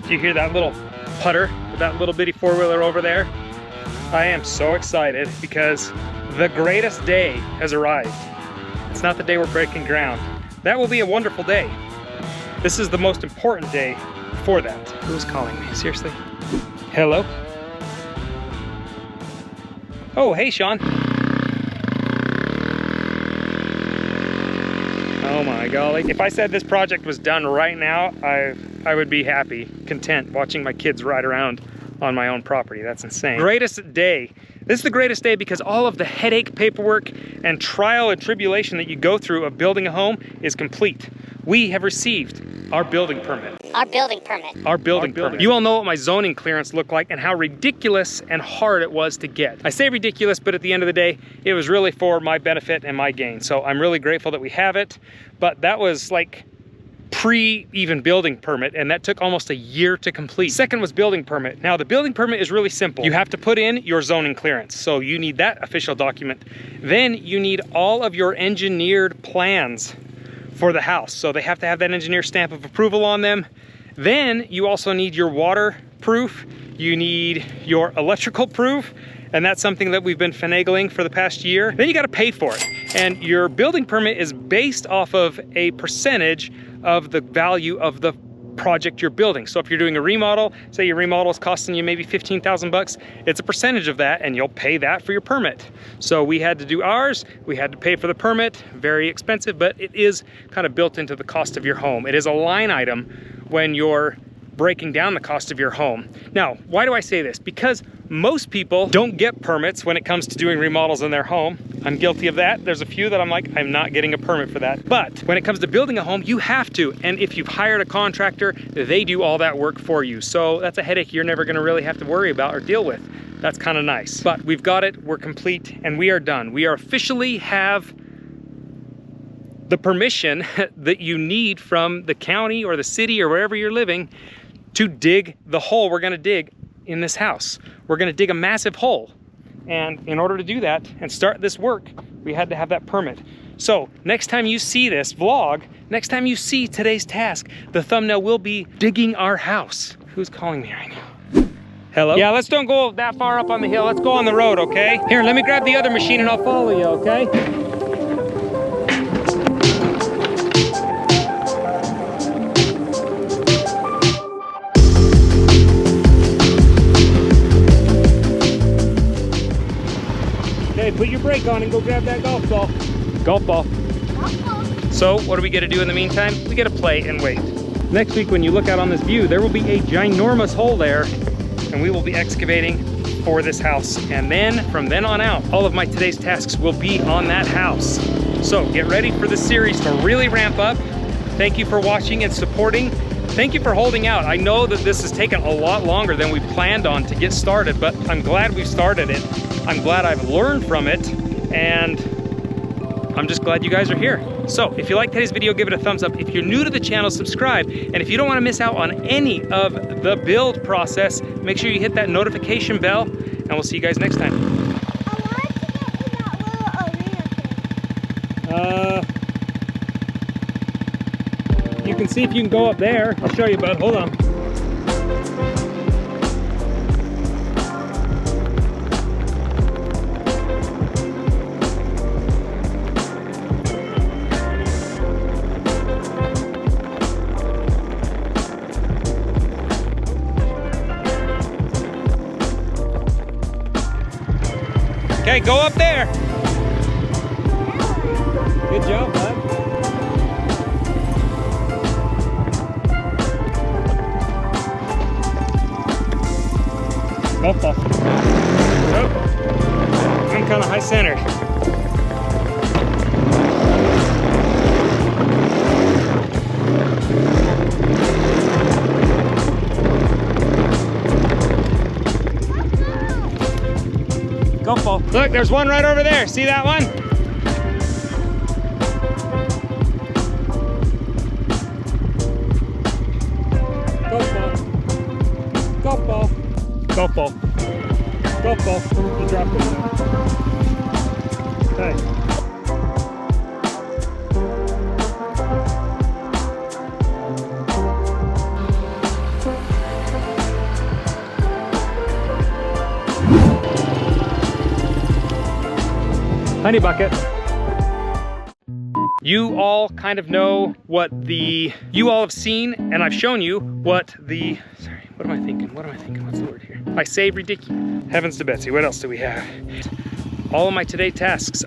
Do you hear that little putter with that little bitty four-wheeler over there? I am so excited because the greatest day has arrived. It's not the day we're breaking ground. That will be a wonderful day. This is the most important day for that. Who's calling me? Seriously? Hello? Oh, hey, Sean. Oh my golly. If I said this project was done right now, I would be happy, content, watching my kids ride around on my own property. That's insane. Greatest day. This is the greatest day because all of the headache, paperwork, and trial and tribulation that you go through of building a home is complete. We have received our building permit. Our building permit. Our building permit. You all know what my zoning clearance looked like and how ridiculous and hard it was to get. I say ridiculous, but at the end of the day, it was really for my benefit and my gain. So I'm really grateful that we have it, but that was like pre-even building permit, and that took almost a year to complete. Second was building permit. Now the building permit is really simple. You have to put in your zoning clearance, so you need that official document. Then you need all of your engineered plans for the house, so they have to have that engineer stamp of approval on them. Then you also need your water proof, you need your electrical proof, and that's something that we've been finagling for the past year. Then you got to pay for it, and your building permit is based off of a percentage of the value of the project you're building. So if you're doing a remodel, say your remodel is costing you maybe 15,000 bucks, it's a percentage of that, and you'll pay that for your permit. So we had to do ours, we had to pay for the permit, very expensive, but it is kind of built into the cost of your home. It is a line item when you're breaking down the cost of your home. Now, why do I say this? Because most people don't get permits when it comes to doing remodels in their home. I'm guilty of that. There's a few that I'm like, I'm not getting a permit for that. But when it comes to building a home, you have to. And if you've hired a contractor, they do all that work for you. So that's a headache you're never gonna really have to worry about or deal with. That's kind of nice. But we've got it, we're complete, and we are done. We are officially have the permission that you need from the county or the city or wherever you're living to dig the hole we're gonna dig in this house. We're gonna dig a massive hole. And in order to do that and start this work, we had to have that permit. So next time you see this vlog, next time you see today's task, the thumbnail will be digging our house. Who's calling me right now? Hello? Yeah, let's don't go that far up on the hill. Let's go on the road, okay? Here, let me grab the other machine and I'll follow you, okay? Put your brake on and go grab that golf ball. Golf ball. So what are we gonna do in the meantime? We gotta play and wait. Next week when you look out on this view, there will be a ginormous hole there, and we will be excavating for this house. And then from then on out, all of my today's tasks will be on that house. So get ready for this series to really ramp up. Thank you for watching and supporting. Thank you for holding out. I know that this has taken a lot longer than we planned on to get started, but I'm glad we've started it. I'm glad I've learned from it, and I'm just glad you guys are here. So if you like today's video, give it a thumbs up. If you're new to the channel, subscribe. And if you don't want to miss out on any of the build process, make sure you hit that notification bell, and we'll see you guys next time. You can see if you can go up there. I'll show you, bud. Hold on. Okay, go up there. Good job, bud. Golf ball. Oh, I'm kind of high centered. Golf ball. Look, there's one right over there. See that one? Golf ball. Golf ball. Golf ball. Golf ball. You dropped it. Okay. honey bucket. You all kind of know what you all have seen, and I've shown you what sorry, what am I thinking? What's the word here? I say ridiculous. Heavens to Betsy, what else do we have? All of my today tasks